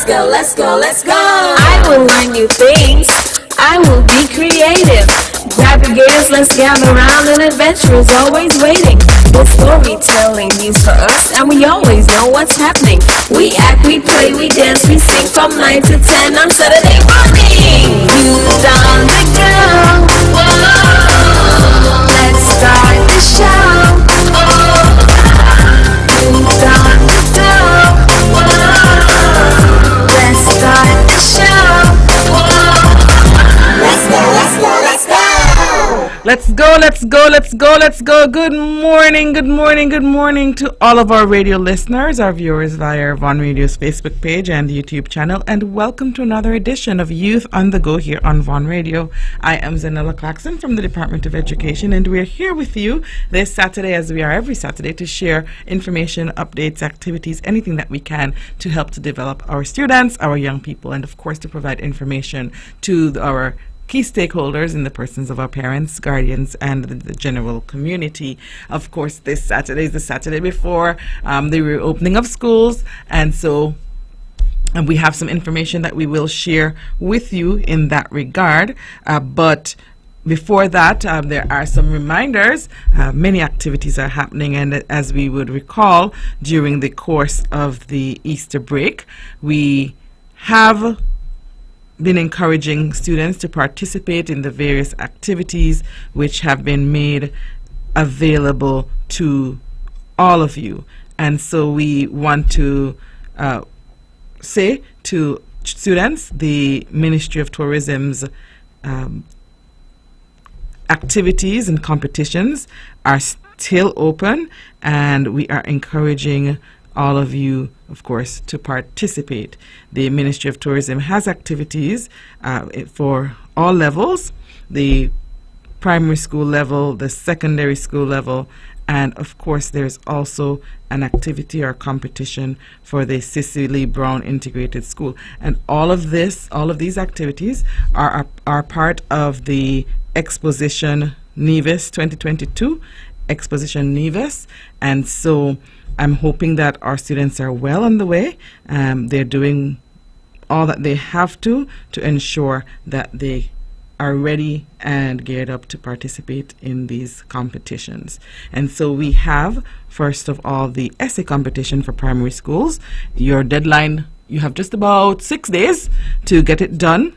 go, let's go, let's go. I will learn new things. I will be creative. Navigators, let's gather around, and adventure is always waiting. The storytelling means for us, and we always know what's happening. We act, we play, we dance, we sing from 9 to 10 on Saturday morning. Youth on the go. Whoa. Let's start the show. Youth on the go. Whoa. Let's start the show. Let's go, let's go, let's go. Let's go, let's go, let's go, let's go. Good morning, good morning, good morning to all of our radio listeners, our viewers via Von Radio's Facebook page and YouTube channel, and welcome to another edition of Youth on the Go here on Von Radio. I am Zahnela Claxton from the Department of Education, and we're here with you this Saturday, as we are every Saturday, to share information, updates, activities, anything that we can to help to develop our students, our young people, and of course to provide information to our key stakeholders in the persons of our parents, guardians, and the general community. Of course, this Saturday is the Saturday before the reopening of schools, and we have some information that we will share with you in that regard. But before that, there are some reminders. Many activities are happening, and as we would recall, during the course of the Easter break, we have been encouraging students to participate in the various activities which have been made available to all of you. And so we want to say to students, the Ministry of Tourism's activities and competitions are still open, and we are encouraging all of you, of course, to participate. The Ministry of Tourism has activities for all levels, the primary school level, the secondary school level, and of course there's also an activity or competition for the Sicily Brown Integrated School. And all of these activities are part of the Exposition Nevis 2022, Exposition Nevis, and so I'm hoping that our students are well on the way. They're doing all that they have to ensure that they are ready and geared up to participate in these competitions. And so we have, first of all, the essay competition for primary schools. Your deadline, you have just about 6 days to get it done.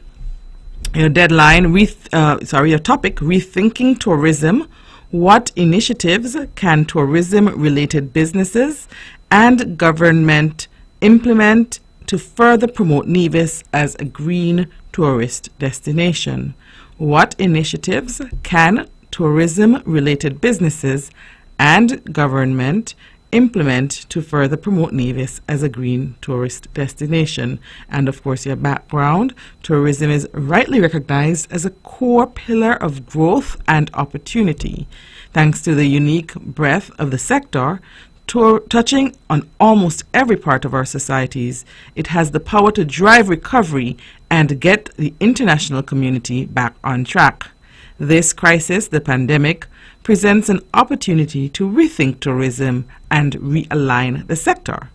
Your deadline, your topic, Rethinking Tourism. What initiatives can tourism-related businesses and government implement to further promote Nevis as a green tourist destination? What initiatives can tourism-related businesses and government implement to further promote Nevis as a green tourist destination? And of course, your background. Tourism is rightly recognized as a core pillar of growth and opportunity. Thanks to the unique breadth of the sector, touching on almost every part of our societies, it has the power to drive recovery and get the international community back on track. This crisis, the pandemic, presents an opportunity to rethink tourism and realign the sector.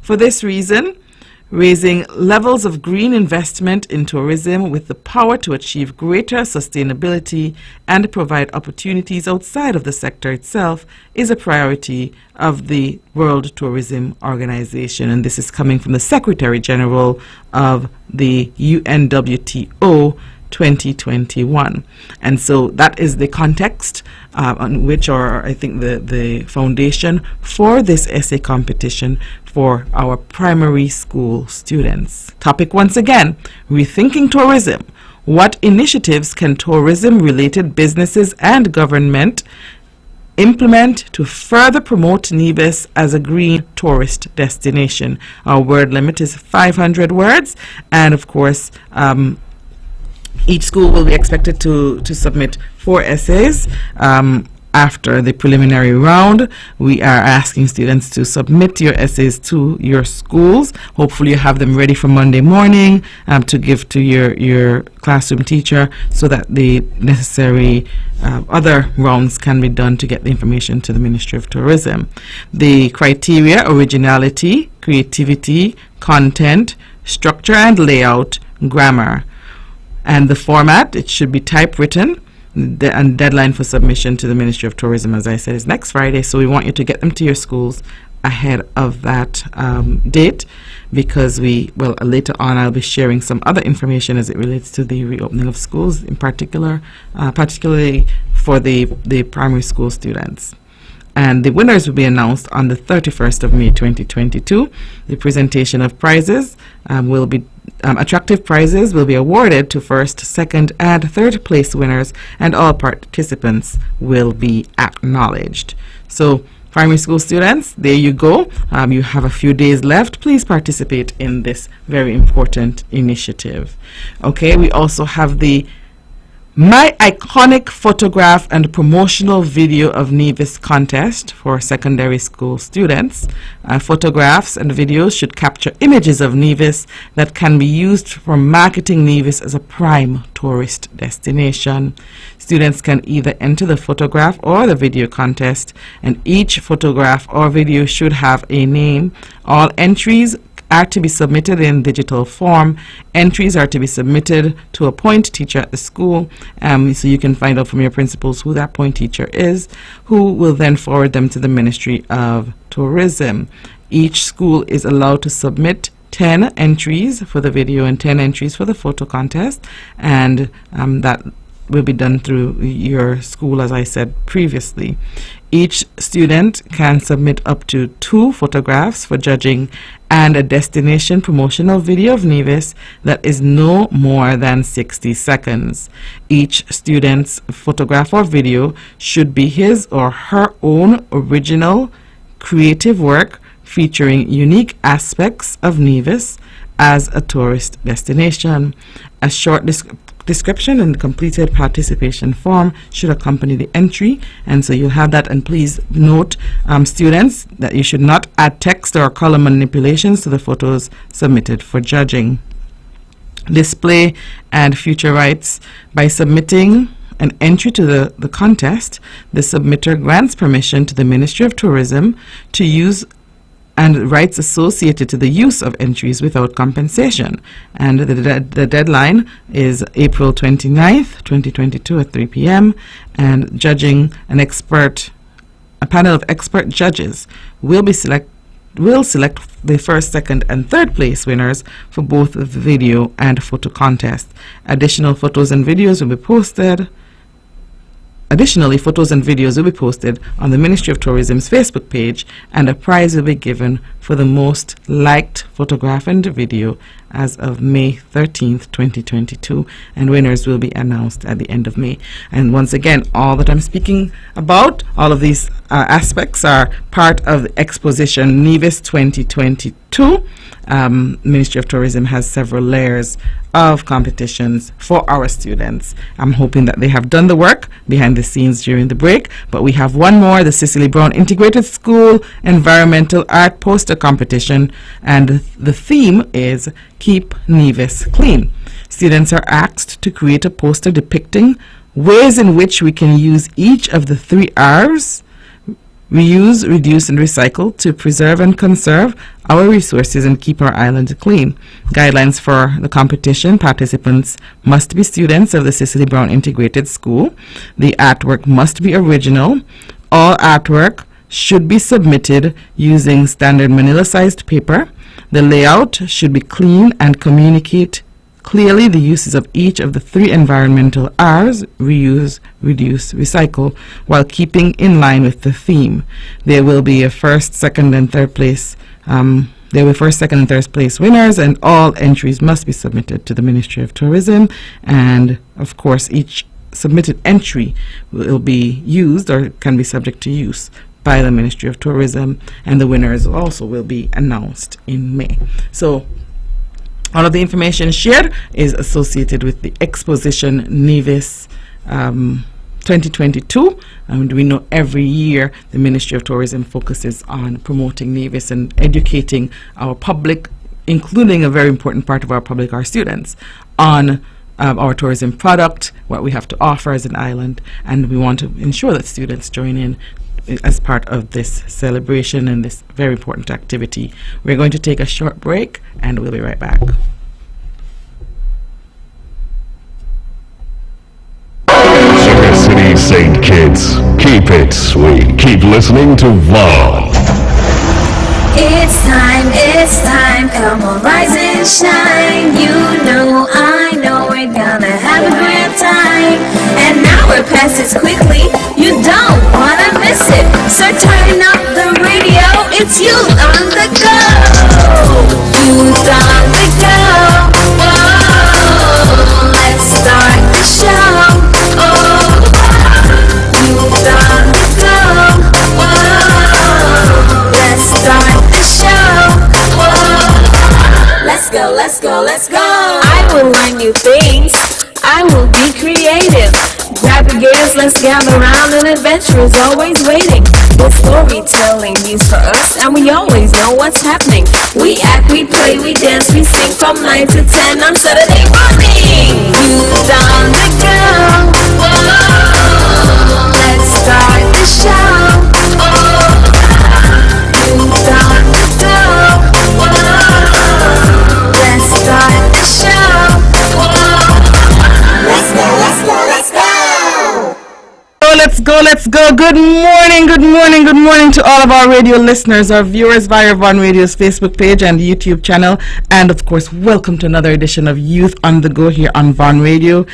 For this reason, raising levels of green investment in tourism with the power to achieve greater sustainability and provide opportunities outside of the sector itself is a priority of the World Tourism Organization. And this is coming from the Secretary General of the UNWTO 2021. And so that is the context on which, or I think the foundation for this essay competition for our primary school students. Topic once again, Rethinking Tourism. What initiatives can tourism-related businesses and government implement to further promote Nevis as a green tourist destination? Our word limit is 500 words, and of course, each school will be expected to submit 4 essays. After the preliminary round, we are asking students to submit your essays to your schools. Hopefully you have them ready for Monday morning to give to your classroom teacher so that the necessary other rounds can be done to get the information to the Ministry of Tourism. The criteria: originality, creativity, content, structure and layout, grammar. And the format, it should be typewritten. And deadline for submission to the Ministry of Tourism, as I said, is next Friday. So we want you to get them to your schools ahead of that date, because later on I'll be sharing some other information as it relates to the reopening of schools, in particular, particularly for the primary school students. And the winners will be announced on the 31st of May 2022. The presentation of prizes will be attractive prizes will be awarded to first, second, and third place winners, and all participants will be acknowledged. So, primary school students, there you go. You have a few days left. Please participate in this very important initiative. Okay, we also have the My Iconic Photograph and Promotional Video of Nevis contest for secondary school students. Photographs and videos should capture images of Nevis that can be used for marketing Nevis as a prime tourist destination. Students can either enter the photograph or the video contest, and each photograph or video should have a name. All entries are to be submitted in digital form. Entries are to be submitted to a point teacher at the school, so you can find out from your principals who that point teacher is, who will then forward them to the Ministry of Tourism. Each school is allowed to submit 10 entries for the video and 10 entries for the photo contest, and that will be done through your school, as I said previously. Each student can submit up to 2 photographs for judging and a destination promotional video of Nevis that is no more than 60 seconds. Each student's photograph or video should be his or her own original creative work featuring unique aspects of Nevis as a tourist destination. A short description and completed participation form should accompany the entry, and so you'll have that. And please note, students, that you should not add text or color manipulations to the photos submitted for judging. Display and future rights. By submitting an entry to the contest, the submitter grants permission to the Ministry of Tourism to use and rights associated to the use of entries without compensation. And the deadline is April 29th, 2022 at 3 p.m. And judging, a panel of expert judges will select the first, second, and third place winners for both the video and photo contest. Additionally, photos and videos will be posted on the Ministry of Tourism's Facebook page, and a prize will be given for the most liked photograph and video as of May 13th, 2022, and winners will be announced at the end of May. And once again, all that I'm speaking about, all of these aspects are part of the exposition Nevis 2022. Ministry of Tourism has several layers of competitions for our students. I'm hoping that they have done the work behind the scenes during the break, but we have one more, the Sicily Brown Integrated School Environmental Art Poster Competition, and the theme is Keep Nevis Clean. Students are asked to create a poster depicting ways in which we can use each of the 3 R's: reuse, reduce, and recycle, to preserve and conserve our resources and keep our island clean. Guidelines for the competition: participants must be students of the Sicily Brown Integrated School. The artwork must be original. All artwork should be submitted using standard manila-sized paper. The layout should be clean and communicate clearly the uses of each of the 3 environmental R's: reuse, reduce, recycle, while keeping in line with the theme. There will be a first, second, and third place. Winners, and all entries must be submitted to the Ministry of Tourism. And of course, each submitted entry will be used or can be subject to use by the Ministry of Tourism, and the winners also will be announced in May. So all of the information shared is associated with the exposition Nevis 2022, and we know every year the Ministry of Tourism focuses on promoting Nevis and educating our public, including a very important part of our public, our students, on our tourism product, what we have to offer as an island, and we want to ensure that students join in as part of this celebration and this very important activity. We're going to take a short break and we'll be right back. City Saint kids, keep it sweet. Keep listening to Vaughn. It's time, come on, rise and shine. You know, I know, we're gonna have a great time. And now we're past it quickly, you don't wanna miss it. So turn up the radio, it's you on the go. Youth on the go. Whoa, let's start the show. Oh, youth on the go. Whoa, let's start the show. Whoa, let's go. I will learn new things. I will be creative. Grab your gears, let's gather around. An adventure is always waiting. The storytelling news for us, and we always know what's happening. We act, we play, we dance, we sing from 9 to 10 on Saturday morning. Youth on the go. Whoa, let's start the show. Oh, youth on the go. Whoa, let's start the show. Whoa, let's go. Let's go. Good morning to all of our radio listeners, our viewers via Von Radio's Facebook page and YouTube channel, and of course, welcome to another edition of Youth on the Go here on Von Radio.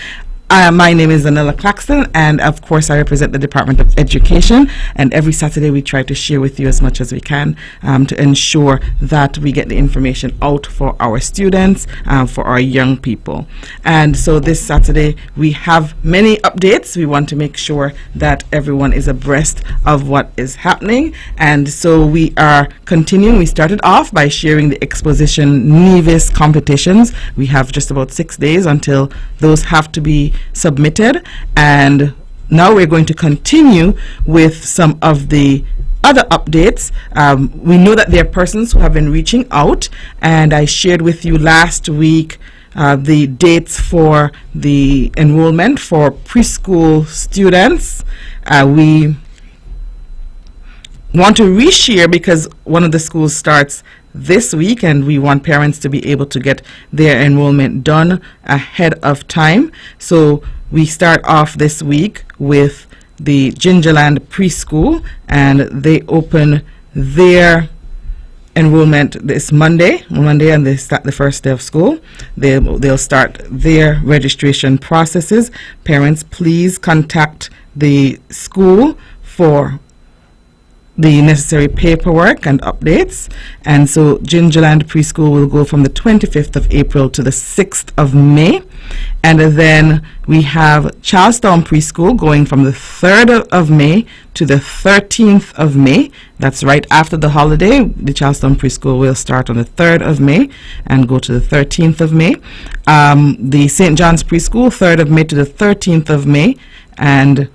My name is Zahnela Claxton, and of course I represent the Department of Education, and every Saturday we try to share with you as much as we can to ensure that we get the information out for our students, for our young people. And so this Saturday we have many updates. We want to make sure that everyone is abreast of what is happening, and so we are continuing. We started off by sharing the exposition Nevis competitions. We have just about 6 days until those have to be submitted, and now we're going to continue with some of the other updates. We know that there are persons who have been reaching out, and I shared with you last week the dates for the enrollment for preschool students. We want to reshare because one of the schools starts this week, and we want parents to be able to get their enrollment done ahead of time. So we start off this week with the Gingerland Preschool, and they open their enrollment this Monday, and they start the first day of school. They'll start their registration processes. Parents, please contact the school for the necessary paperwork and updates. And so Gingerland Preschool will go from the 25th of April to the 6th of May. And then we have Charlestown Preschool going from the 3rd of May to the 13th of May. That's right after the holiday. The Charlestown Preschool will start on the 3rd of May and go to the 13th of May. The St. John's Preschool, 3rd of May to the 13th of May. And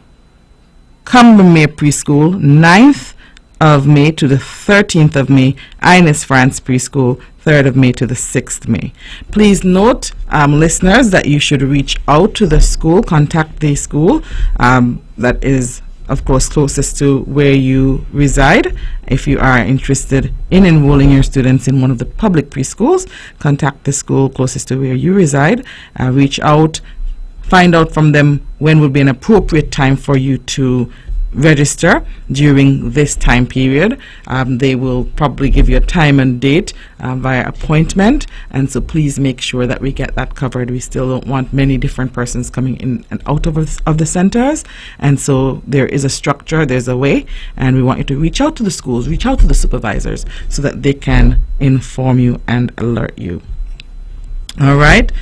Combermere Preschool, 9th of May to the 13th of May. Ines France Preschool, 3rd of May to the 6th of May. Please note, listeners, that you should reach out to the school, contact the school that is, of course, closest to where you reside. If you are interested in enrolling your students in one of the public preschools, contact the school closest to where you reside. Reach out, find out from them when would be an appropriate time for you to register during this time period. They will probably give you a time and date via appointment, and so please make sure that we get that covered. We still don't want many different persons coming in and out of the centers, and so there is a structure, there's a way, and we want you to reach out to the schools, reach out to the supervisors so that they can inform you and alert you. All right.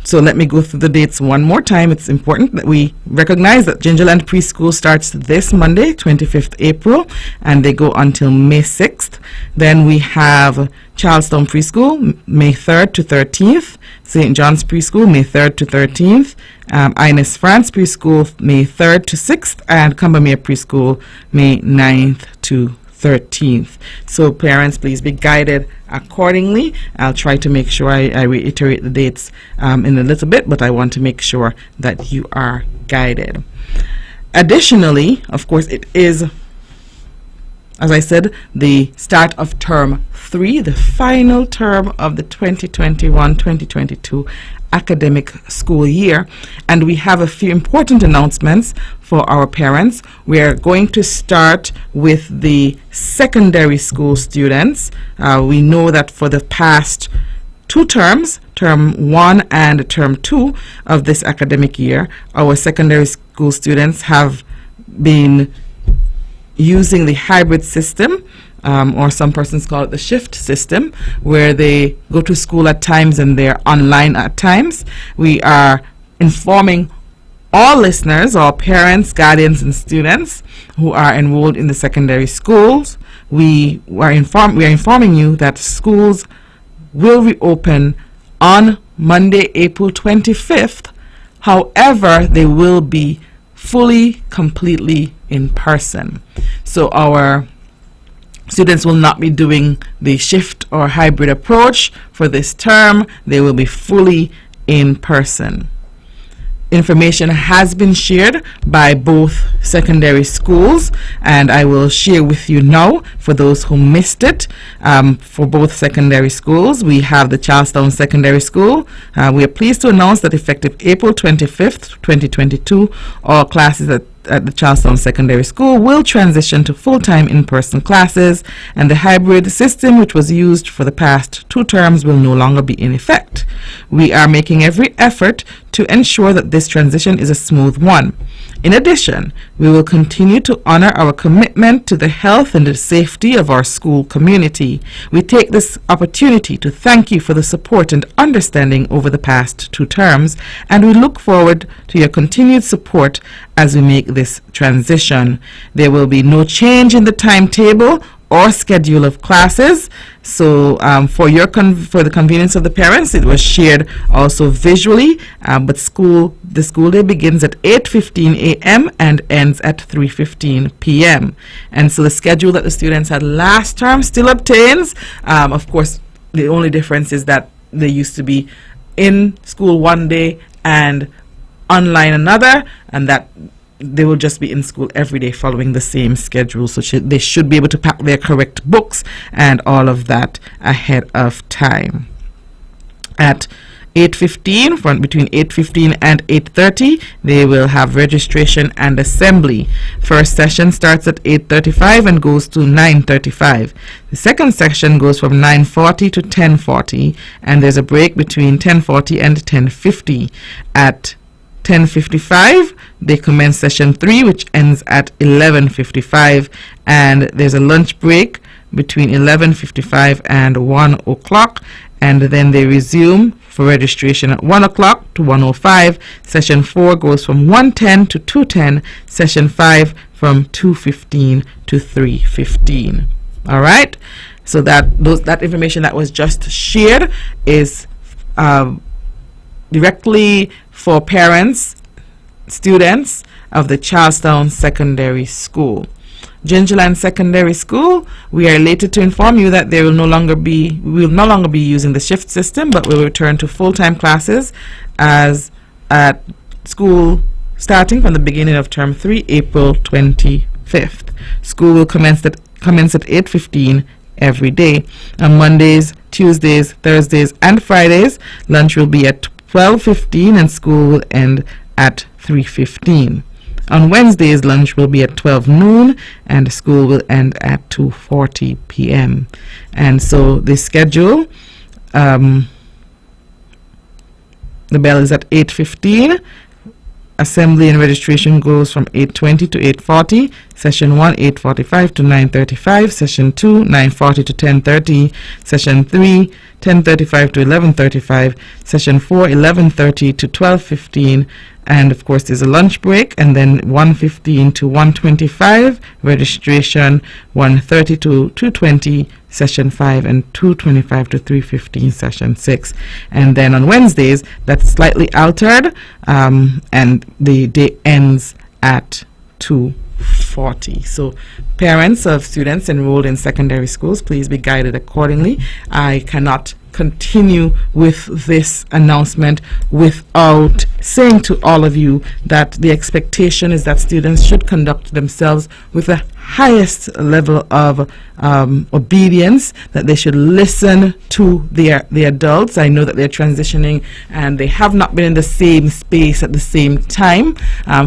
So let me go through the dates one more time. It's important that we recognize that Gingerland Preschool starts this Monday, 25th April, and they go until May 6th. Then we have Charlestown Preschool, May 3rd to 13th. St. John's Preschool, May 3rd to 13th. Ines France Preschool, May 3rd to 6th. And Combermere Preschool, May 9th to 13th. So parents, please be guided accordingly. I'll try to make sure I reiterate the dates in a little bit, but I want to make sure that you are guided. Additionally, of course, it is, as I said, the start of term 3, the final term of the 2021-2022 academic school year, and we have a few important announcements for our parents. We are going to start with the secondary school students. We know that for the past 2 terms, term 1 and term 2 of this academic year, our secondary school students have been using the hybrid system, or some persons call it the shift system, where they go to school at times and they're online at times. We are informing all listeners, all parents, guardians, and students who are enrolled in the secondary schools. We are informing you that schools will reopen on Monday, April 25th. However, they will be fully, completely in person. So our students will not be doing the shift or hybrid approach for this term. They will be fully in person. Information has been shared by both secondary schools, and I will share with you now for those who missed it. For both secondary schools, we have the Charlestown Secondary School. We are pleased to announce that effective April 25th, 2022, all classes at the Charlestown Secondary School will transition to full-time in-person classes, and the hybrid system, which was used for the past 2 terms, will no longer be in effect. We are making every effort to ensure that this transition is a smooth one. In addition, we will continue to honor our commitment to the health and the safety of our school community. We take this opportunity to thank you for the support and understanding over the past 2 terms, and we look forward to your continued support as we make this transition. There will be no change in the timetable or schedule of classes. So for the convenience of the parents, it was shared also visually, but the school day begins at 8:15 a.m. and ends at 3:15 p.m. And so the schedule that the students had last term still obtains. Of course, the only difference is that they used to be in school one day and online another, and that they will just be in school every day following the same schedule. So they should be able to pack their correct books and all of that ahead of time. At 8:15, between 8:15 and 8:30, they will have registration and assembly. First session starts at 8:35 and goes to 9:35. The second section goes from 9:40 to 10:40, and there's a break between 10:40 and 10:50. At 10:55, they commence session 3, which ends at 11:55, and there's a lunch break between 11:55 and 1 o'clock, and then they resume for registration at 1 o'clock to 1:05. Session 4 goes from 1:10 to 2:10. Session 5 from 2:15 to 3:15. All right, so that information that was just shared is directly for parents, students of the Charlestown Secondary School. Gingerland Secondary School, we are elated to inform you that we will no longer be using the shift system, but will return to full-time classes as at school starting from the beginning of term 3, April 25th. School will commence at 8:15 every day. On Mondays, Tuesdays, Thursdays, and Fridays, lunch will be at 12:15 and school will end at 3:15. On Wednesdays, lunch will be at 12 noon and school will end at 2:40 p.m. And so the schedule, the bell is at 8:15. Assembly and registration goes from 8:20 to 8:40. Session 1, 8:45 to 9:35. Session 2, 9:40 to 10:30. Session 3, 10:35 to 11:35. Session 4, 11:30 to 12:15. And of course there's a lunch break, and then 1:15 to 1:25 registration, 1:30 to 2:20 session 5, and 2:25 to 3:15 session 6. And then on Wednesdays that's slightly altered, and the day ends at 2:40. So parents of students enrolled in secondary schools, please be guided accordingly. I cannot continue with this announcement without saying to all of you that the expectation is that students should conduct themselves with the highest level of obedience, that they should listen to the adults. I know that they're transitioning and they have not been in the same space at the same time.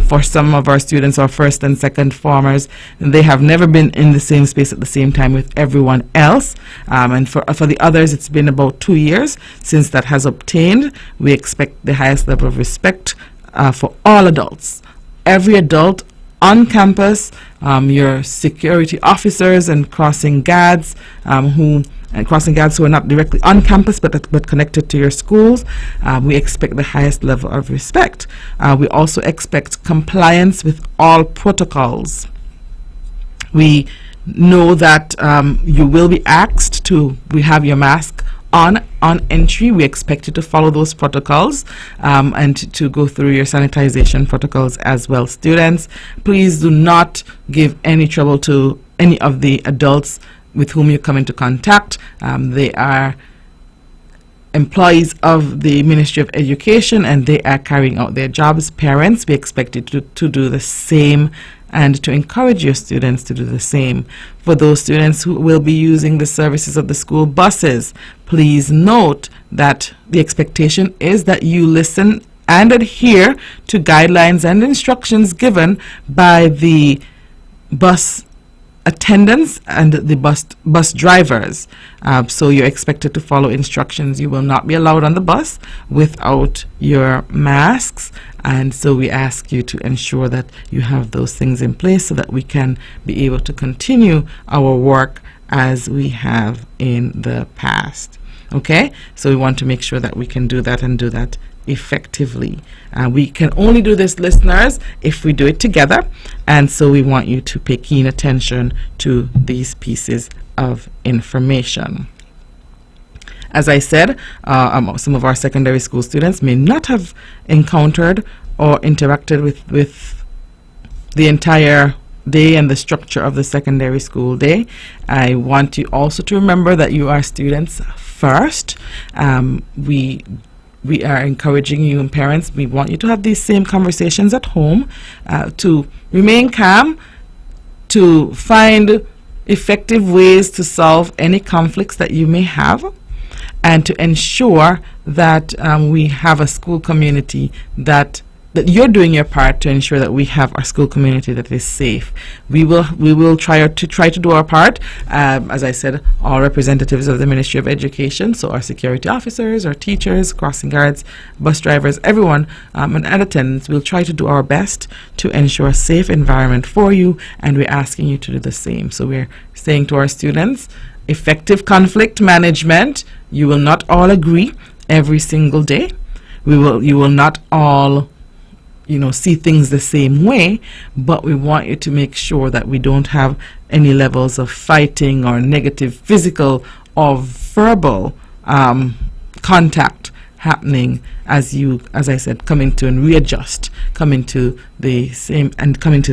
For some of our students, our first and second formers, they have never been in the same space at the same time with everyone else. And for the others, it's been about 2 years since that has obtained. We expect the highest level of respect for all adults. Every adult on campus, your security officers and crossing guards who are not directly on campus but connected to your schools. We expect the highest level of respect. We also expect compliance with all protocols. We know that you will be asked to have your mask on entry. We expect you to follow those protocols and to go through your sanitization protocols as well. Students, please do not give any trouble to any of the adults with whom you come into contact. They are employees of the Ministry of Education and they are carrying out their jobs. Parents, we expect you to do the same and to encourage your students to do the same. For those students who will be using the services of the school buses, please note that the expectation is that you listen and adhere to guidelines and instructions given by the bus attendants and the bus drivers. So you're expected to follow instructions. You will not be allowed on the bus without your masks, and so we ask you to ensure that you have those things in place so that we can be able to continue our work as we have in the past. Okay, so we want to make sure that we can do that and do that effectively. We can only do this, listeners, if we do it together, and so we want you to pay keen attention to these pieces of information. As I said, some of our secondary school students may not have encountered or interacted with the entire day and the structure of the secondary school day. I want you also to remember that you are students first. We are encouraging you, and parents, we want you to have these same conversations at home, to remain calm, to find effective ways to solve any conflicts that you may have, and to ensure that we have a school community that you're doing your part to ensure that we have our school community that is safe. We will try to do our part. As I said, all representatives of the Ministry of Education, so our security officers, our teachers, crossing guards, bus drivers, everyone, and attendants, we'll try to do our best to ensure a safe environment for you, and we're asking you to do the same. So we're saying to our students, effective conflict management. You will not all agree every single day. You will not all see things the same way, but we want you to make sure that we don't have any levels of fighting or negative physical or verbal contact happening as I said, come into and readjust, come into the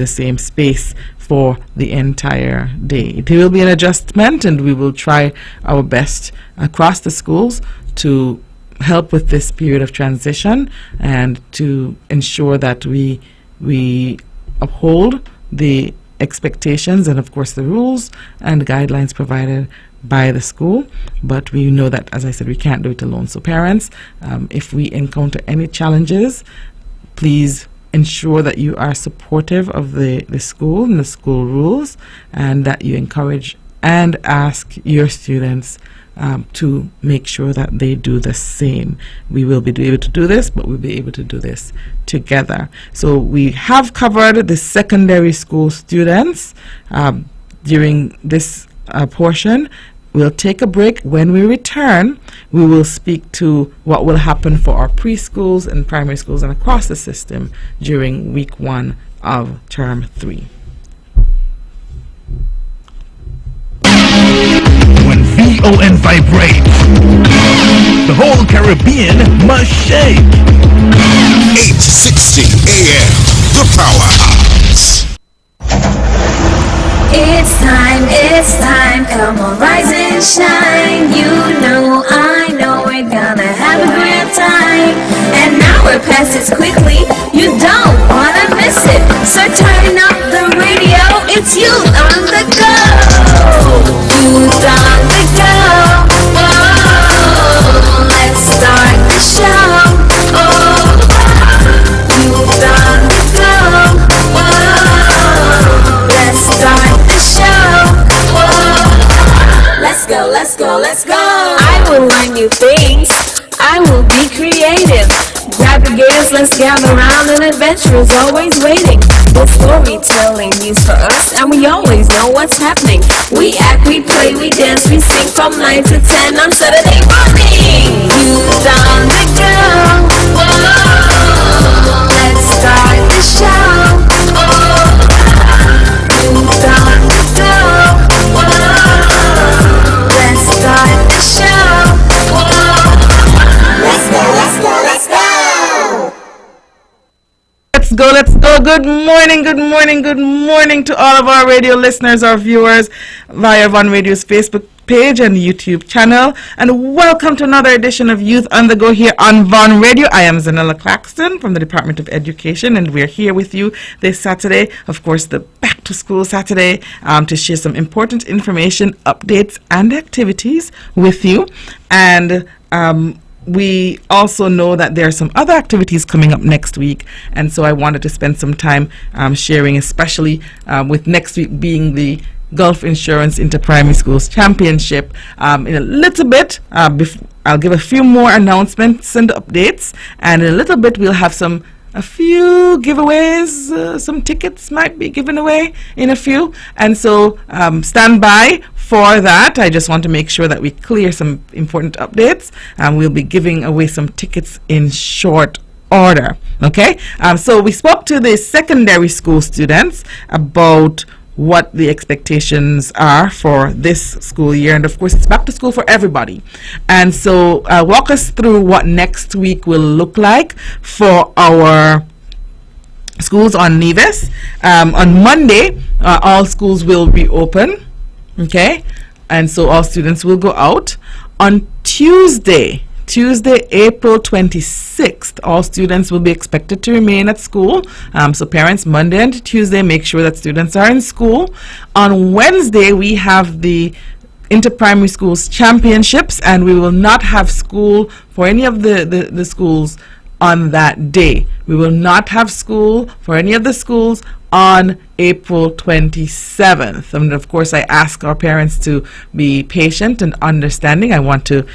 same space for the entire day. There will be an adjustment, and we will try our best across the schools to help with this period of transition and to ensure that we uphold the expectations and of course the rules and guidelines provided by the school. But we know that, as I said, we can't do it alone. So parents, if we encounter any challenges, please ensure that you are supportive of the school and the school rules, and that you encourage and ask your students to make sure that they do the same. We will be able to do this, but we'll be able to do this together. So we have covered the secondary school students during this portion. We'll take a break. When we return, we will speak to what will happen for our preschools and primary schools and across the system during week 1 of term 3. When VON vibrates, the whole Caribbean must shake. 860 AM, the powerhouse. It's time, come on, rise and shine. You know I'm I know we're gonna have a great time. And now we're past it quickly, you don't wanna miss it. So turn up the radio, it's Youth on the Go. Youth on the Go. Whoa, let's start the show. Oh, Youth on the Go. Whoa, let's start the show. Whoa, let's go, let's go, let's go. I will learn new things. I will be creative. Grab the gators, let's gather round. An adventure is always waiting. The storytelling news for us, and we always know what's happening. We act, we play, we dance, we sing from 9 to 10 on Saturday morning. Youth on the Go. Whoa, let's start the show. Oh, Youth on the Go. Whoa, let's start the show. Whoa, let's go, let's go, let's go. Let's go, let's go. Good morning, good morning, good morning to all of our radio listeners, our viewers via Von Radio's Facebook page and YouTube channel. And welcome to another edition of Youth on the Go here on Von Radio. I am Zahnela Claxton from the Department of Education, and we're here with you this Saturday, of course, the Back to School Saturday, to share some important information, updates, and activities with you. And we also know that there are some other activities coming up next week, and so I wanted to spend some time sharing, especially with next week being the Gulf Insurance Inter-Primary Schools Championship. In a little bit, I'll give a few more announcements and updates, and in a little bit we'll have a few giveaways. Some tickets might be given away in a few, and so stand by for that. I just want to make sure that we clear some important updates, and we'll be giving away some tickets in short order. Okay, so we spoke to the secondary school students about what the expectations are for this school year, and of course it's back to school for everybody. And so walk us through what next week will look like for our schools on Nevis. On Monday, all schools will be open, okay, and so all students will go out. On Tuesday, April 26th, all students will be expected to remain at school. So parents, Monday and Tuesday, make sure that students are in school. On Wednesday, we have the Inter-Primary Schools Championships, and we will not have school for any of the schools on that day. We will not have school for any of the schools on April 27th. And of course, I ask our parents to be patient and understanding. I want to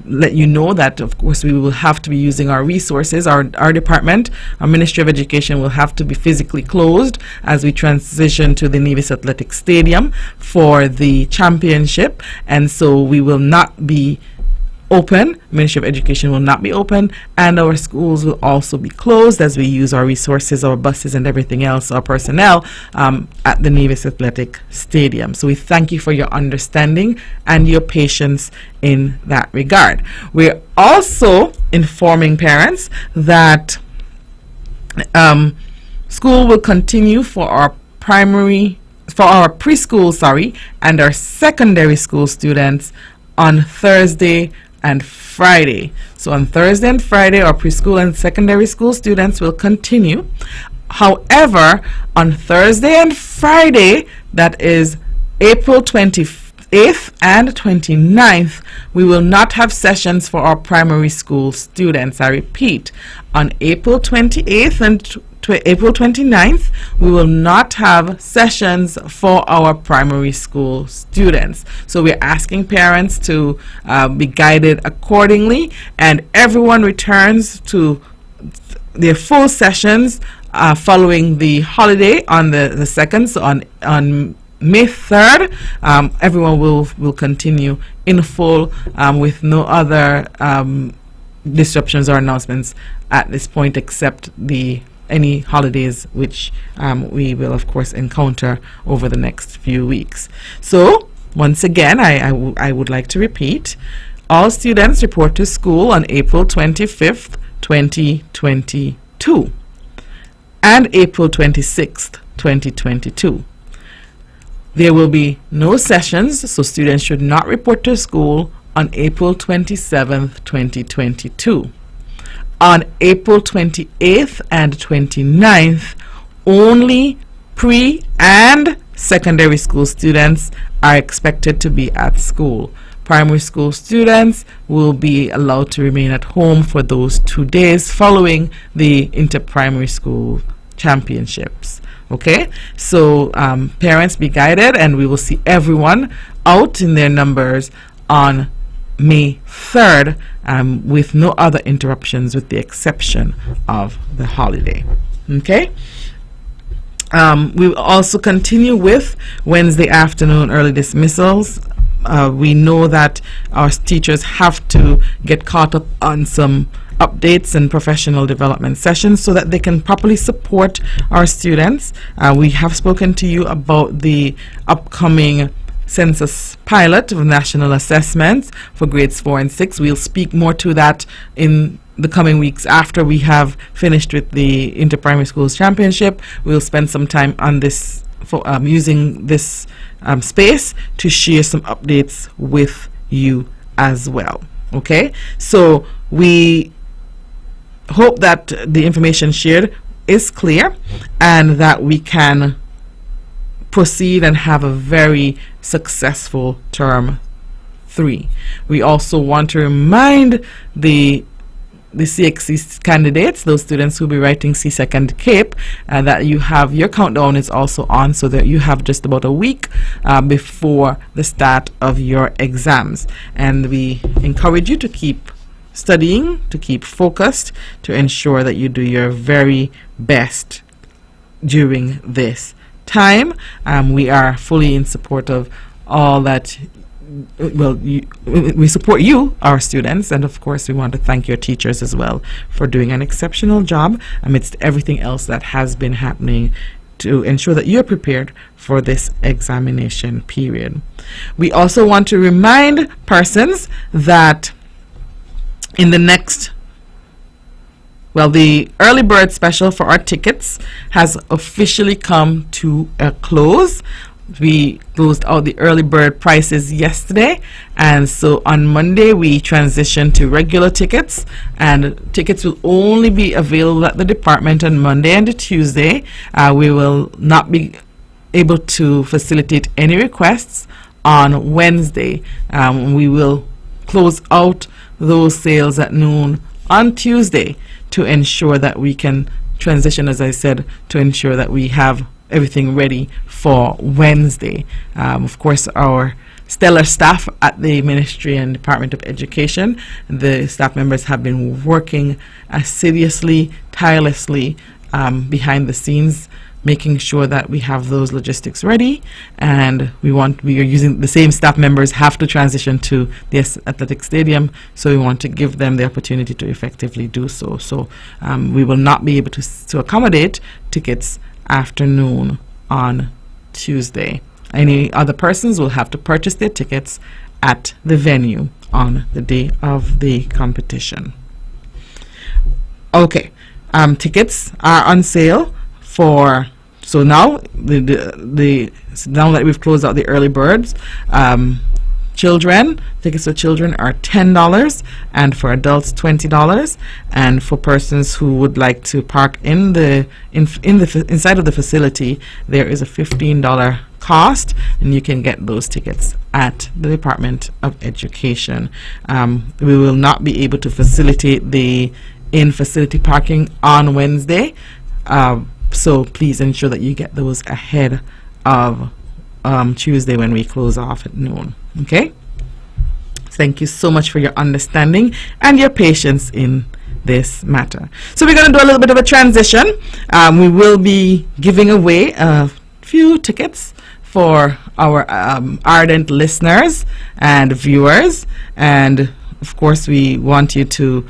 let you know that, of course, we will have to be using our resources. Our department, our Ministry of Education, will have to be physically closed as we transition to the Nevis Athletic Stadium for the championship. And so we will not be open. Ministry of Education will not be open, and our schools will also be closed as we use our resources, our buses and everything else, our personnel at the Nevis Athletic Stadium. So we thank you for your understanding and your patience in that regard. We're also informing parents that school will continue for our preschool, and our secondary school students on Thursday and Friday. So on Thursday and Friday, our preschool and secondary school students will continue. However, on Thursday and Friday, that is April 28th and 29th, we will not have sessions for our primary school students. I repeat, on April 28th and April 29th, we will not have sessions for our primary school students. So we're asking parents to be guided accordingly, and everyone returns to their full sessions following the holiday on the 2nd. So on May 3rd, everyone will continue in full with no other disruptions or announcements at this point, except any holidays which we will of course encounter over the next few weeks. So once again, I would like to repeat, all students report to school on April 25th, 2022 and April 26th, 2022. There will be no sessions, so students should not report to school on April 27th, 2022. On April 28th and 29th, only pre- and secondary school students are expected to be at school. Primary school students will be allowed to remain at home for those 2 days following the inter-primary school championships. Okay, so parents, be guided, and we will see everyone out in their numbers on May 3rd with no other interruptions with the exception of the holiday. Okay. We will also continue with Wednesday afternoon early dismissals. We know that our teachers have to get caught up on some updates and professional development sessions so that they can properly support our students. We have spoken to you about the upcoming census pilot of national assessments for grades 4 and 6. We'll speak more to that in the coming weeks after we have finished with the inter-primary schools championship. We'll spend some time on this for using this space to share some updates with you as well. Okay, so we hope that the information shared is clear and that we can proceed and have a very successful term 3. We also want to remind the CXC candidates, those students who will be writing C2 CAPE, that you have your countdown is also on, so that you have just about a week before the start of your exams. And we encourage you to keep studying, to keep focused, to ensure that you do your very best during this time. We are fully in support of all that. Well, we support you, our students, and of course we want to thank your teachers as well for doing an exceptional job amidst everything else that has been happening to ensure that you're prepared for this examination period. We also want to remind persons that in the next, well, the early bird special for our tickets has officially come to a close. We closed out the early bird prices yesterday, and so on Monday we transitioned to regular tickets, and tickets will only be available at the department on Monday and Tuesday. We will not be able to facilitate any requests on Wednesday. We will close out those sales at noon on Tuesday to ensure that we can transition, as I said, to ensure that we have everything ready for Wednesday. Of course, our stellar staff at the Ministry and Department of Education, the staff members have been working assiduously, tirelessly behind the scenes, making sure that we have those logistics ready, and we are using the same staff members have to transition to the athletic stadium, so we want to give them the opportunity to effectively do so. So we will not be able to accommodate tickets afternoon on Tuesday. Any other persons will have to purchase their tickets at the venue on the day of the competition. Okay, tickets are on sale for, so now now that we've closed out the early birds, tickets for children are $10, and for adults $20, and for persons who would like to park inside of the facility, there is a $15 cost, and you can get those tickets at the Department of Education. We will not be able to facilitate the in-facility parking on Wednesday, so please ensure that you get those ahead of Tuesday when we close off at noon. Okay, thank you so much for your understanding and your patience in this matter. So we're going to do a little bit of a transition. We will be giving away a few tickets for our ardent listeners and viewers, and of course we want you to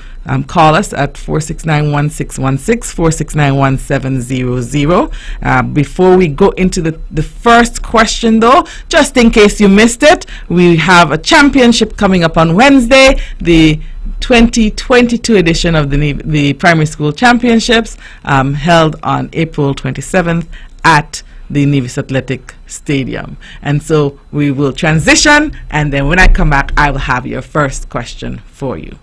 call us at 469-1616, 469-1700. Before we go into the first question though, just in case you missed it, we have a championship coming up on Wednesday, the 2022 edition of the Primary School Championships, held on April 27th at the Nevis Athletic Stadium. And so we will transition, and then when I come back, I will have your first question for you.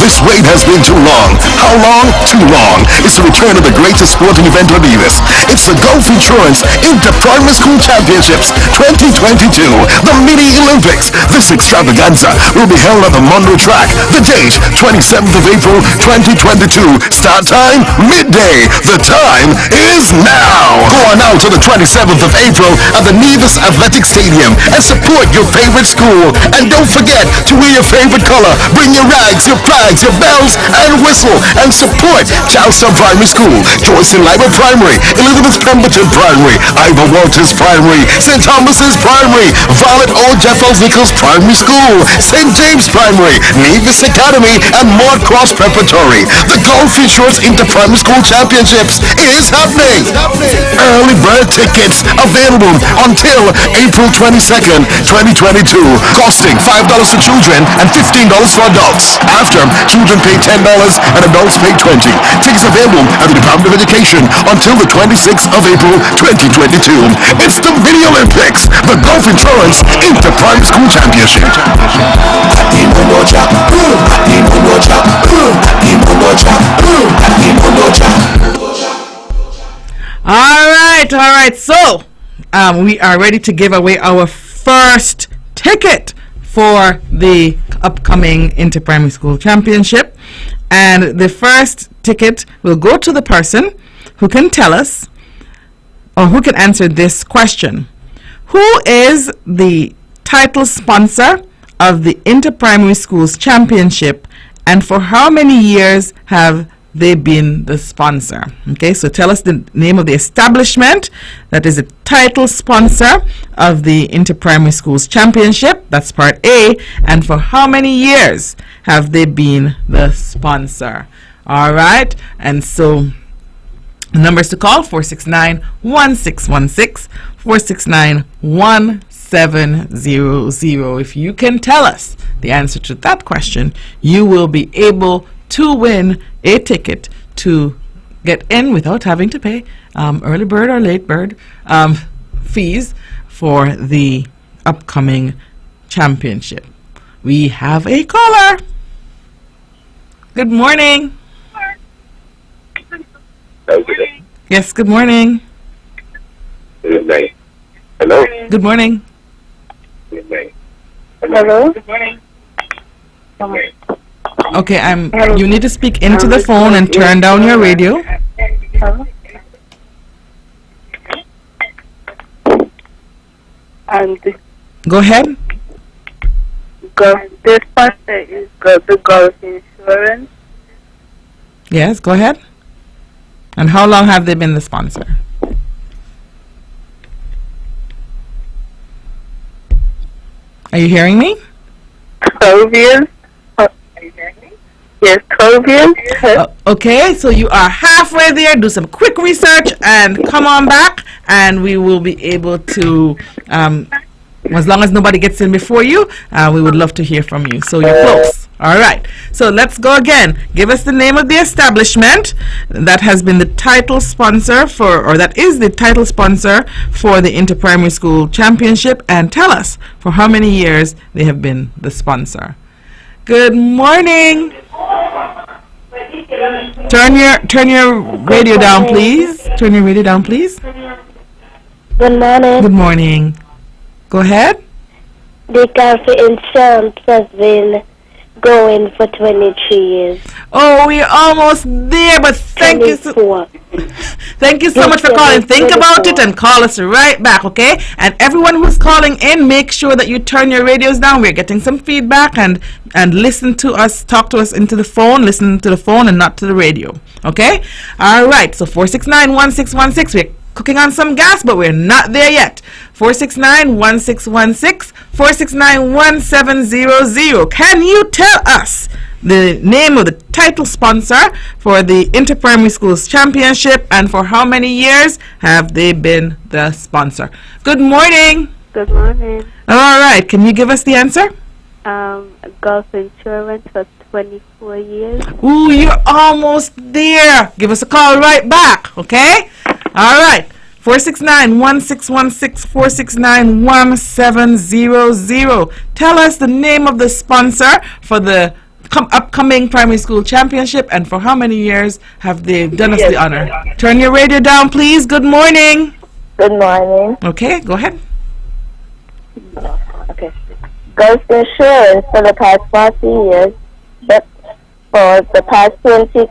This wait has been too long. How long? Too long. It's the return of the greatest sporting event on Nevis. It's the Gulf Insurance Inter-Primary School Championships 2022, the Mini Olympics. This extravaganza will be held at the Mondo track. The date, 27th of April 2022. Start time, midday. The time is now. Go on out to the 27th of April at the Nevis Athletic Stadium and support your favorite school. And don't forget to wear your favorite color. Bring your rags, your flags, your bells, and whistle, and support Charleston Primary School, Joyce and Liber Primary, Elizabeth Pemberton Primary, Ivor Walters Primary, St. Thomas's Primary, Violet O. Jeffels Nichols Primary School, St. James Primary, Nevis Academy, and Maud Cross Preparatory. The Gulf Insurance Inter-Primary School Championships is happening. Early bird tickets available until April 22nd, 2022, costing $5 for children and $15 for adults. After, children pay $10 and adults pay $20. Tickets available at the Department of Education until the 26th of April 2022. It's the Mini Olympics, the Gulf Insurance Inter-Primary School Championship. All right. So, we are ready to give away our first ticket for the upcoming Inter-Primary School Championship. And the first ticket will go to the person who can tell us, or who can answer this question. Who is the title sponsor of the Inter-Primary Schools Championship, and for how many years have they been the sponsor? Okay, so tell us the name of the establishment that is the title sponsor of the Inter-Primary Schools Championship. That's part A. And for how many years have they been the sponsor? All right, and so numbers to call: 469-1616, 469-1700. If you can tell us the answer to that question, you will be able to win a ticket to get in without having to pay early bird or late bird fees for the upcoming championship. We have a caller. Good morning. Yes, good morning. Good night. Hello. Good morning. Good night. Hello? Good morning. Okay, you need to speak into the phone and turn down your radio. Hello? And Go ahead. the sponsor is the Gulf Insurance. Yes, go ahead. And how long have they been the sponsor? Are you hearing me? 12 years. Are you hearing me? Yes, 12 years. Okay, so you are halfway there. Do some quick research and come on back, and we will be able to, as long as nobody gets in before you, we would love to hear from you. So you're close. All right, so let's go again. Give us the name of the establishment that has been the title sponsor for, or that is the title sponsor for the Inter-Primary School Championship, and tell us for how many years they have been the sponsor. Good morning. Turn your radio down, please. Turn your radio down, please. Good morning. Good morning. Go ahead. The Gulf Insurance has been going for 23 years. Oh, we're almost there, but thank you so much for calling. Think about it and call us right back, okay? And everyone who's calling in, make sure that you turn your radios down. We're getting some feedback, and listen to us, talk to us into the phone, listen to the phone and not to the radio, okay? All right, so 469-1616. We're cooking on some gas, but we're not there yet. 469-1616, 469-1700. Can you tell us the name of the title sponsor for the Inter-Primary Schools Championship, and for how many years have they been the sponsor? Good morning. Good morning. All right, can you give us the answer? Gulf Insurance for 24 years. Ooh, you're almost there. Give us a call right back, okay? All right. 469-1616, 469-1700. Tell us the name of the sponsor for the upcoming primary school championship and for how many years have they done us the honor. Turn your radio down, please. Good morning. Good morning. Okay, go ahead. Okay. Gulf Insurance for the past 40 years, but for the past 20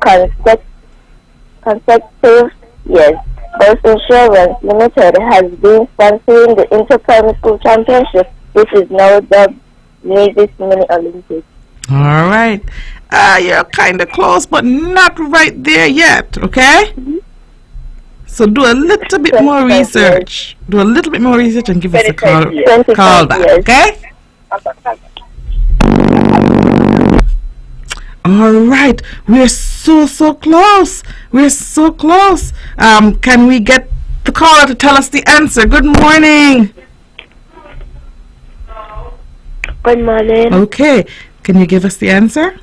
consecutive years, Gulf Insurance Limited has been sponsoring the Inter-Primary School Championship, which is now dubbed Nevis Mini Olympics. All right. You're kind of close, but not right there yet, okay? So do a little bit more research. Do a little bit more research and give us a call back, okay? All right. We're so close. We're so close. Can we get the caller to tell us the answer? Good morning. Good morning. Okay. Can you give us the answer?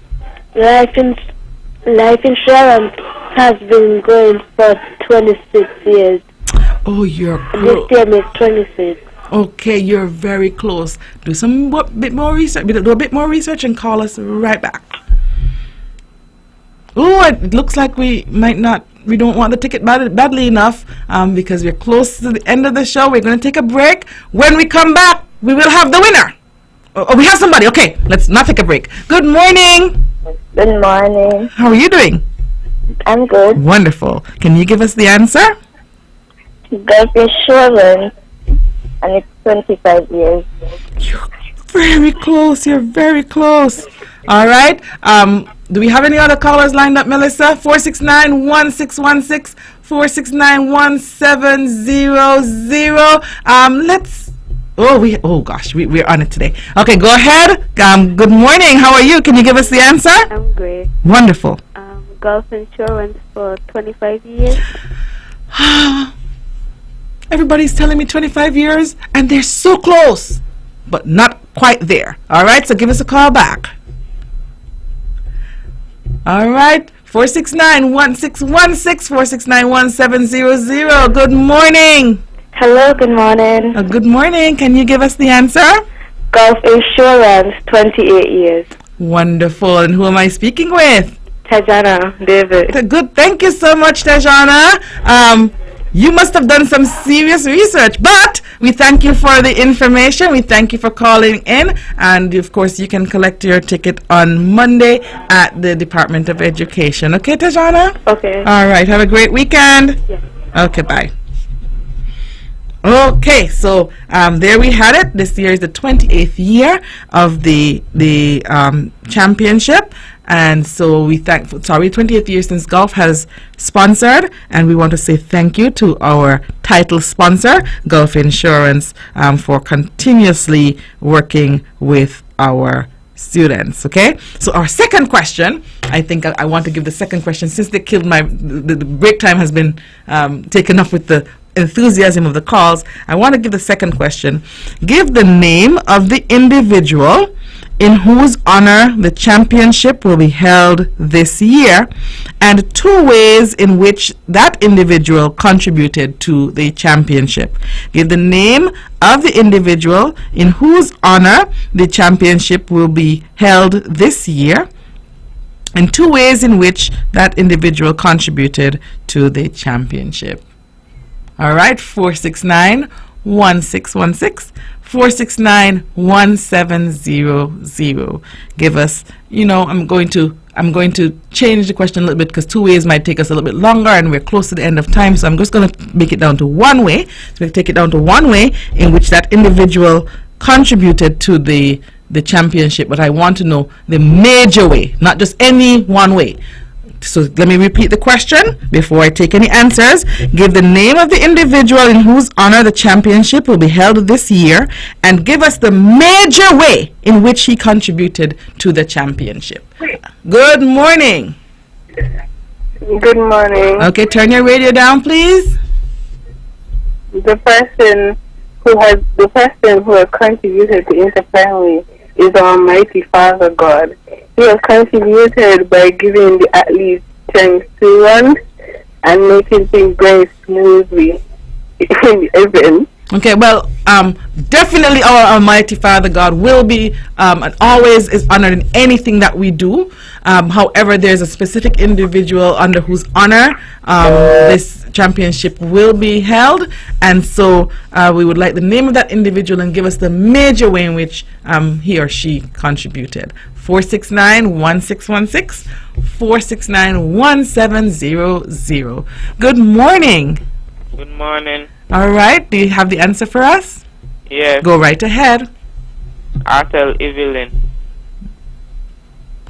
Life insurance has been going for 26 years. Oh, you're This year makes 26. okay. You're very close. Do some bit more research. Do a bit more research and call us right back. Oh, it looks like we might not. We don't want the ticket badly enough because we're close to the end of the show. We're going to take a break. When we come back, we will have the winner. Oh, we have somebody. Okay, let's not take a break. Good morning. Good morning. How are you doing? I'm good. Wonderful. Can you give us the answer? Gulf Insurance, and it's 25 years. You're very close. You're very close. All right. Do we have any other callers lined up, Melissa? 469-1616, 469-1700. Let's. Oh gosh, we're on it today. Okay, go ahead. Good morning. How are you? Can you give us the answer? I'm great. Wonderful. Gulf Insurance for 25 years. Everybody's telling me 25 years, and they're so close, but not quite there. All right, so give us a call back. All right, 469-1616, 469-1700. Good morning. Hello, good morning. Good morning. Can you give us the answer? Gulf Insurance, 28 years. Wonderful. And who am I speaking with? Tajana, David. Good. Thank you so much, Tajana. You must have done some serious research, but we thank you for the information. We thank you for calling in. And, of course, you can collect your ticket on Monday at the Department of Education. Okay, Tajana? Okay. All right. Have a great weekend. Yes. Okay, bye. Okay, so there we had it. This year is the 28th year of the championship, and so we 28th year since Gulf has sponsored, and we want to say thank you to our title sponsor, Gulf Insurance, for continuously working with our students. Okay, so our second question, I think I want to give the second question since they killed the break time has been taken up with the enthusiasm of the calls. I want to give the second question. Give the name of the individual in whose honor the championship will be held this year and 2 ways in which that individual contributed to the championship. Give the name of the individual in whose honor the championship will be held this year and 2 ways in which that individual contributed to the championship. All right, 469-1616, 469-1700. Give us, I'm going to change the question a little bit because 2 ways might take us a little bit longer and we're close to the end of time. So I'm just going to make it down to 1 way. So we'll take it down to 1 way in which that individual contributed to the championship. But I want to know the major way, not just any 1 way. So let me repeat the question before I take any answers. Give the name of the individual in whose honor the championship will be held this year and give us the major way in which he contributed to the championship. Good morning. Good morning. Okay, turn your radio down, please. The person who has contributed to Interfamily is Almighty Father God. He has contributed by giving the athletes strength to run and making things going smoothly in the event. Okay, well, definitely our Almighty Father God will be and always is honored in anything that we do. However, there's a specific individual under whose honor this championship will be held, and so we would like the name of that individual and give us the major way in which he or she contributed. 469-1616, 469-1700. Good morning. Good morning. All right, do you have the answer for us? Yes. Go right ahead. Arthur Evelyn.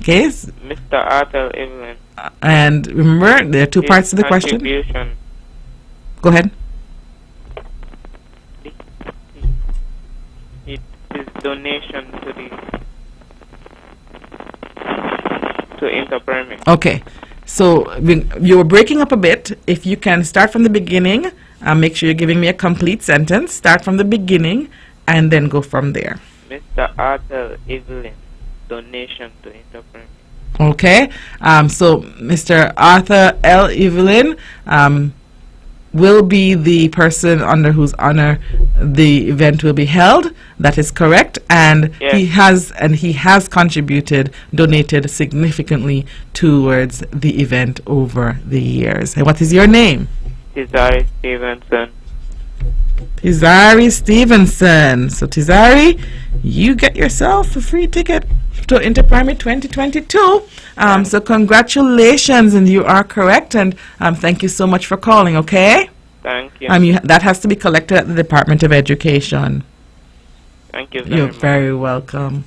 Okay. Mr. Arthur Evelyn. And remember, there are two parts to the question. Contribution. Go ahead. It is donation to Interprimary. Okay. So you were breaking up a bit. If you can start from the beginning, make sure you're giving me a complete sentence. Start from the beginning and then go from there. Mr. Arthur Evelyn, donation to Interprimary. Okay. So Mr. Arthur L. Evelyn will be the person under whose honor the event will be held. That is correct. And yes. he has contributed, donated significantly towards the event over the years. And what is your name? Tizari Stevenson. Tizari Stevenson. So Tizari, you get yourself a free ticket to Interprimary 2022. So congratulations, and you are correct, and thank you so much for calling, okay? Thank you. That has to be collected at the Department of Education. Thank you You're much. very welcome.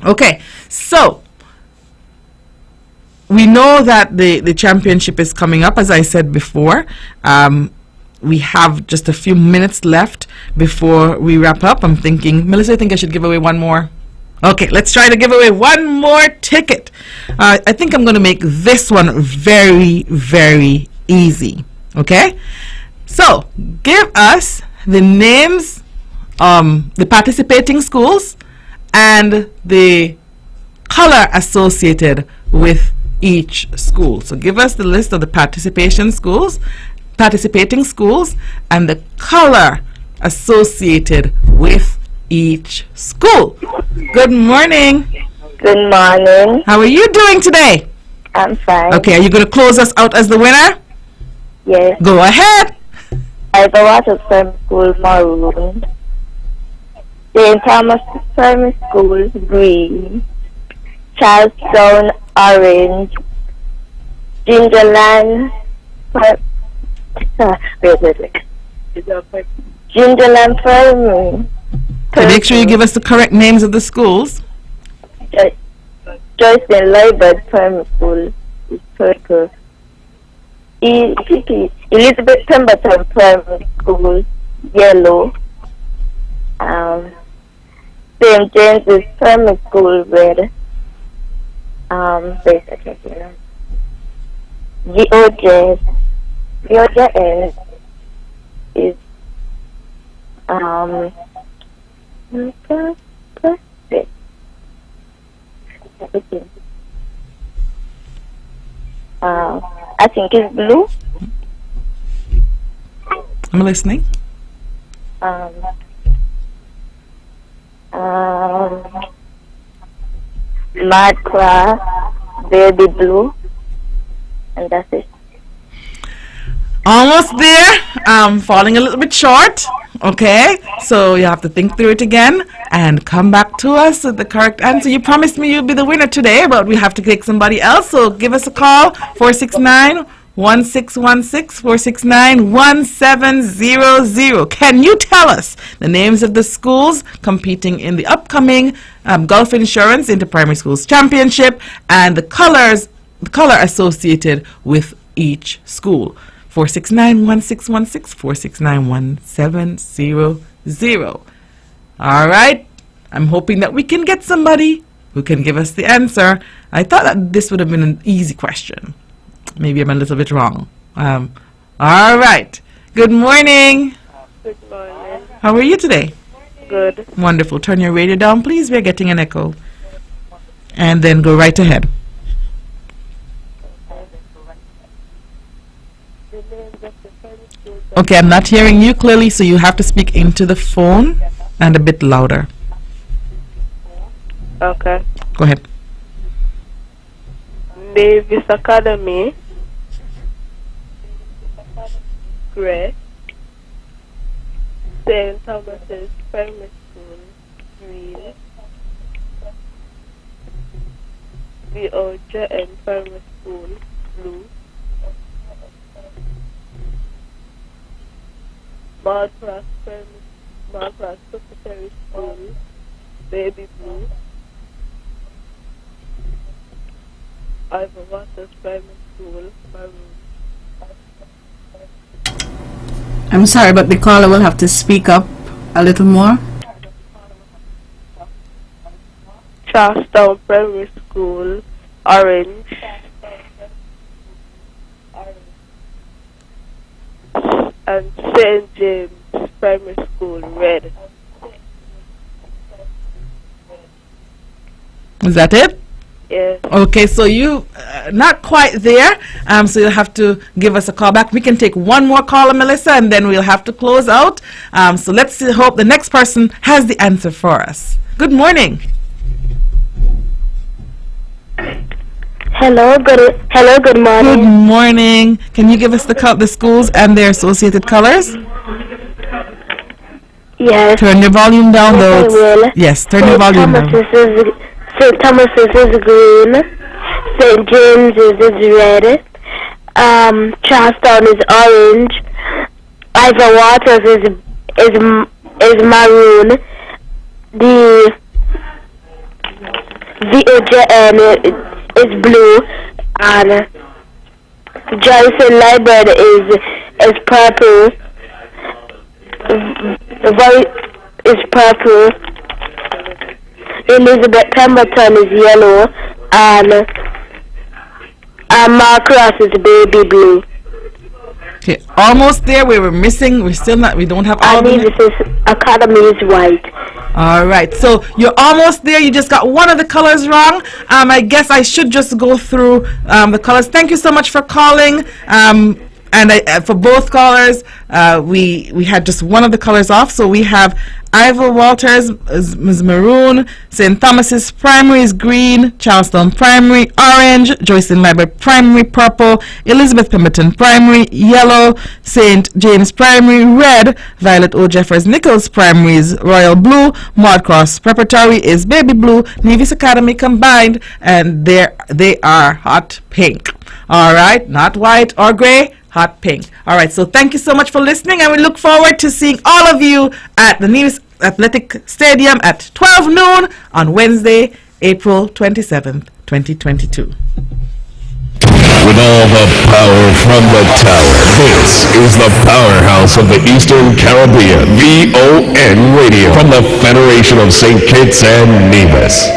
Okay, so we know that the championship is coming up, as I said before. We have just a few minutes left before we wrap up. I'm thinking, Melissa, I think I should give away one more. Okay, let's try to give away one more ticket. I think I'm going to make this one very, very easy. Okay? So, give us the names, the participating schools, and the color associated with each school. So, give us the list of the participating schools, and the color associated with each school. Good morning. Good morning. How are you doing today? I'm fine. Okay, are you going to close us out as the winner? Yes. Go ahead. Water Primary School, maroon. St. Thomas Primary School, green. Charlestown, orange. Gingerland, Gingerland Primary. So make sure you give us the correct names of the schools. Joyce and Liebert Primary School is purple. Elizabeth Pemberton Primary School, yellow. St. James's Primary School, red. VOJS is I think it's blue. I'm listening. Mad Class, baby blue, and that's it. Almost there. Falling a little bit short. Okay, so you have to think through it again and come back to us with the correct answer. You promised me you'd be the winner today, but we have to take somebody else. So give us a call, 469-1616, 469-1700. Can you tell us the names of the schools competing in the upcoming Gulf Insurance Interprimary Schools Championship and the color associated with each school? 469-1616, 469-1700. All right. I'm hoping that we can get somebody who can give us the answer. I thought that this would have been an easy question. Maybe I'm a little bit wrong. All right. Good morning. Good morning. How are you today? Good. Wonderful. Turn your radio down, please. We're getting an echo. And then go right ahead. Okay, I'm not hearing you clearly, so you have to speak into the phone and a bit louder. Okay. Go ahead. Nevis Academy. Gray. St. Thomas's Primary School. Green. VOJN Primary School. Blue. Marcross Preparatory School. Baby blue. Ivor Waters Primary School. Maroon. I'm sorry, but the caller will have to speak up a little more. Charlestown Primary School. Orange. And St. James Primary School. Red. Is that it? Yes. Okay, so you not quite there, so you'll have to give us a call back. We can take one more caller, Melissa, and then we'll have to close out. So let's hope the next person has the answer for us. Good morning. Hello, good morning. Good morning. Can you give us the schools and their associated colors? Yes. Turn your volume down, though. I will. Yes, turn your volume down. St. Thomas's is green. St. James's is red. Charlestown is orange. Ivor Waters is maroon. The VOJN is blue, and Joyce Library is purple. The voice is purple. Elizabeth Pemberton is yellow, and Marcross is baby blue. Okay, almost there. We were missing. We're still not. We don't have all. Nevis Academy is white. All right, so you're almost there. You just got one of the colors wrong. I guess I should just go through the colors. Thank you so much for calling. And for both colors, we had just one of the colors off. So we have Ivor Walters is maroon, St. Thomas's Primary is green, Charlestown Primary orange, Joycelyn Library Primary purple, Elizabeth Pemberton Primary yellow, St. James Primary red, Violet O. Jeffers Nichols Primary is royal blue, Mardcross Preparatory is baby blue, Nevis Academy combined, and they are hot pink. All right, not white or gray. Hot pink. All right, so thank you so much for listening, and we look forward to seeing all of you at the Nevis Athletic Stadium at 12 noon on Wednesday, April 27th, 2022. With all the power from the tower, this is the powerhouse of the Eastern Caribbean, VON Radio, from the Federation of St. Kitts and Nevis.